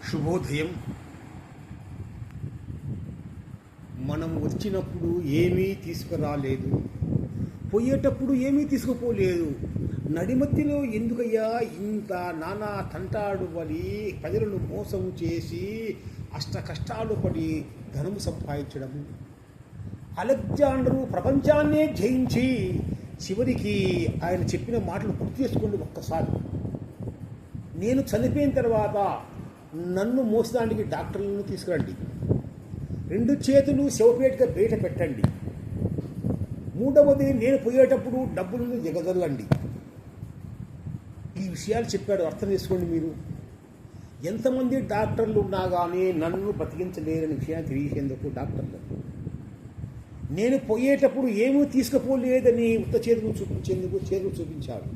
శుభోదయం. మనం వచ్చినప్పుడు ఏమీ తీసుకురాలేదు, పోయేటప్పుడు ఏమీ తీసుకుపోలేదు. నడిమధ్యలో ఎందుకయ్యా ఇంత నానా తంటాడు పడి ప్రజలను మోసం చేసి అష్ట కష్టాలు పడి ధనము సంపాదించడము? అలెగ్జాండరు ప్రపంచాన్నే జయించి చివరికి ఆయన చెప్పిన మాటలు గుర్తు చేసుకోండి ఒక్కసారి. నేను చనిపోయిన తర్వాత నన్ను మోసడానికి డాక్టర్లను తీసుకురండి, 2 చేతులు శవపేటగా బయట పెట్టండి, 3వది నేను పోయేటప్పుడు డబ్బులను దిగదల్లండి. ఈ విషయాలు చెప్పాడు. అర్థం చేసుకోండి. మీరు ఎంతమంది డాక్టర్లు ఉన్నా కానీ నన్ను బతికించలేరని విషయాన్ని తెలియచేందుకు డాక్టర్లు నేను పోయేటప్పుడు ఏమీ తీసుకుపోలేదని ఉత్త చేతులు చూపించేందుకు చేతులు చూపించాడు.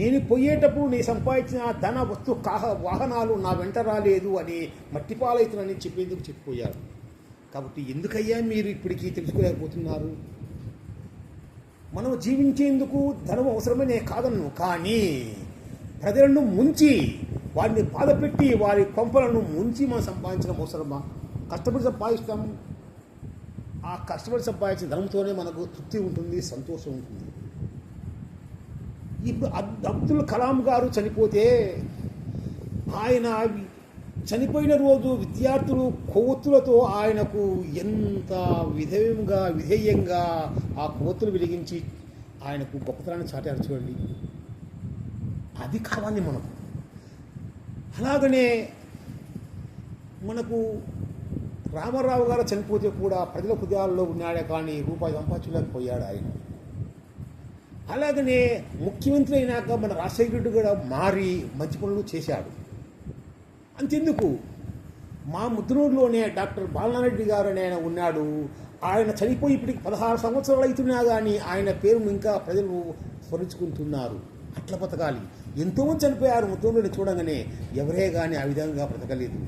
నేను పోయేటప్పుడు నేను సంపాదించిన ధన వస్తు వాహనాలు నా వెంట రాలేదు అని మట్టిపాలవుతున్నానని చెప్పేందుకు చెప్పిపోయారు. కాబట్టి ఎందుకయ్యా మీరు ఇప్పటికీ తెలుసుకోలేకపోతున్నారు? మనం జీవించేందుకు ధనం అవసరమనే కాదన్ను, కానీ ప్రజలను ముంచి వారిని బాధపెట్టి వారి కొంపలను ముంచి మనం సంపాదించడం అవసరమా? కష్టపడి సంపాదిస్తాము. ఆ కష్టపడి సంపాదించిన ధనంతోనే మనకు తృప్తి ఉంటుంది, సంతోషం ఉంటుంది. ఇప్పుడు అబ్దుల్ కలాం గారు చనిపోతే ఆయన చనిపోయిన రోజు విద్యార్థులు కొవ్వొత్తులతో ఆయనకు ఎంత విధేయంగా ఆ కొవ్వొత్తులు వెలిగించి ఆయనకు గొప్పతనాన్ని చాటారు చూడండి. అది కావాలి మనకు. అలాగనే మనకు రామారావు గారు చనిపోతే కూడా ప్రజల హృదయాల్లో ఉన్నాడే కానీ రూపాయి సంపాదించలేకపోయాడు ఆయన. అలాగనే ముఖ్యమంత్రి అయినాక మన రాజశేఖర రెడ్డి కూడా మారి మంచి పనులు చేశాడు. అంతెందుకు, మా ముద్దునూరులోనే డాక్టర్ బాలనారెడ్డి గారు అని ఆయన ఉన్నాడు. ఆయన చనిపోయి ఇప్పటికి 16 సంవత్సరాలు అవుతున్నా కానీ ఆయన పేరును ఇంకా ప్రజలు స్మరించుకుంటున్నారు. అట్లా బతకాలి. ఎంతోమంది చనిపోయారు ముద్దునూరుని చూడంగానే, ఎవరే కానీ ఆ విధంగా బ్రతకలేదు.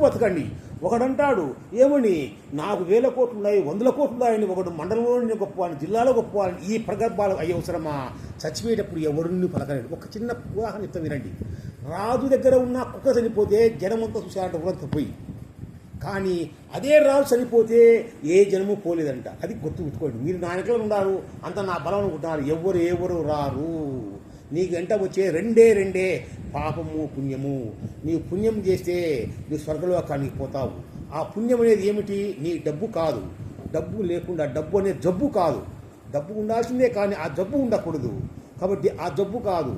బతకండి. ఒకడంటాడు ఏమని, నాకు 1000 కోట్లు ఉన్నాయి, 100 కోట్లు ఉన్నాయని, ఒకడు మండలంలోనే గొప్పవాడిని, జిల్లాలో గొప్పవాడిని. ఈ ప్రగల్భాలు అయ్యే అవసరమా? చచ్చిపోయేటప్పుడు ఎవరిని పలకలేడు. ఒక చిన్న ఉదాహరణ చెప్తా వినండి. రాజు దగ్గర ఉన్న కుక్క చనిపోతే జనమంతా చూశారంట ఊరంతా పోయి, కానీ అదే రాజు చనిపోతే ఏ జనము పోలేదంట. అది గుర్తుపెట్టుకోండి. మీరు నా వెనకాల ఉన్నారు, అంత నా బలం అనుకుంటున్నారు. ఎవరు రారు. నీకు వెంట వచ్చే రెండే పాపము పుణ్యము. నీవు పుణ్యం చేస్తే నీ స్వర్గలోకానికి పోతావు. ఆ పుణ్యం అనేది ఏమిటి? నీ డబ్బు కాదు. డబ్బు లేకుండా, డబ్బు అనేది జబ్బు కాదు. డబ్బు ఉండాల్సిందే కానీ ఆ జబ్బు ఉండకూడదు. కాబట్టి ఆ జబ్బు కాదు,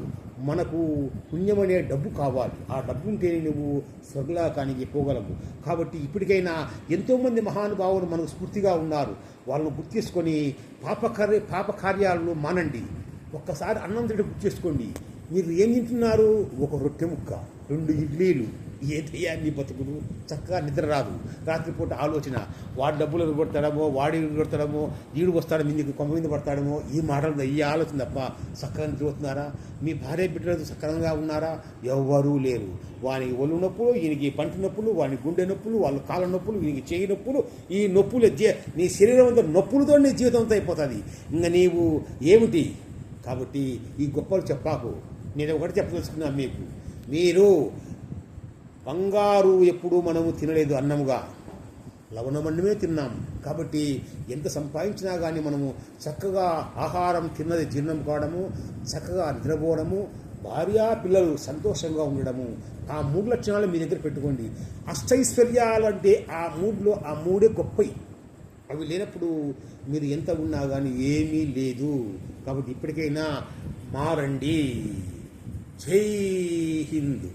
మనకు పుణ్యం అనే డబ్బు కావాలి. ఆ డబ్బు ఉంటేనే నువ్వు స్వర్గలోకానికి పోగలవు. కాబట్టి ఇప్పటికైనా ఎంతోమంది మహానుభావులు మనకు స్ఫూర్తిగా ఉన్నారు. వాళ్ళను గుర్తించుకొని పాప కార్యాలను మానండి. ఒక్కసారి అన్నం తింటే గుర్తు చేసుకోండి. మీరు ఏం తింటున్నారు? ఒక రొట్టె ముక్క, 2 ఇడ్లీలు. ఏదయ్యా నీ బతుకులు? చక్కగా నిద్ర రాదు. రాత్రిపూట ఆలోచన, వాడి డబ్బులు ఎగొడతాడమో, వాడి ఎగొడతాడమో, ఈడు వస్తాడు మీదకి కొమ్మ మీద పడతాడమో, ఈ మాటలు ఈ ఆలోచన తప్ప చక్కగా నిద్రపోతున్నారా? మీ భార్య బిడ్డలతో సక్రమంగా ఉన్నారా? ఎవ్వరూ లేరు. వానికి ఒళ్ళు నొప్పులు, ఈయనకి పంటి నొప్పులు, వాని గుండె నొప్పులు, వాళ్ళ కాళ్ళ నొప్పులు, వీనికి చేయి నొప్పులు. ఈ నొప్పులు నీ శరీరం అంతా నొప్పులతో నీ జీవితం అంతా అయిపోతుంది. ఇంకా నీవు ఏమిటి? కాబట్టి ఈ గొప్పలు చెప్పాకు. నేను ఒకటి చెప్పదలుచుకున్నాను మీకు. మీరు బంగారు ఎప్పుడూ మనము తినలేదు, అన్నముగా లవణమన్నమే తిన్నాము. కాబట్టి ఎంత సంపాదించినా కానీ మనము చక్కగా ఆహారం తిన్నది జీర్ణం కావడము, చక్కగా నిద్రపోవడము, భార్య పిల్లలు సంతోషంగా ఉండడము, ఆ 3 లక్షణాలు మీ దగ్గర పెట్టుకోండి. అష్టైశ్వర్యాలు అంటే ఆ 3 గొప్పవి. అవి లేనప్పుడు మీరు ఎంత ఉన్నా కానీ ఏమీ లేదు. కాబట్టి ఇప్పటికైనా మారండి. జై హింద్.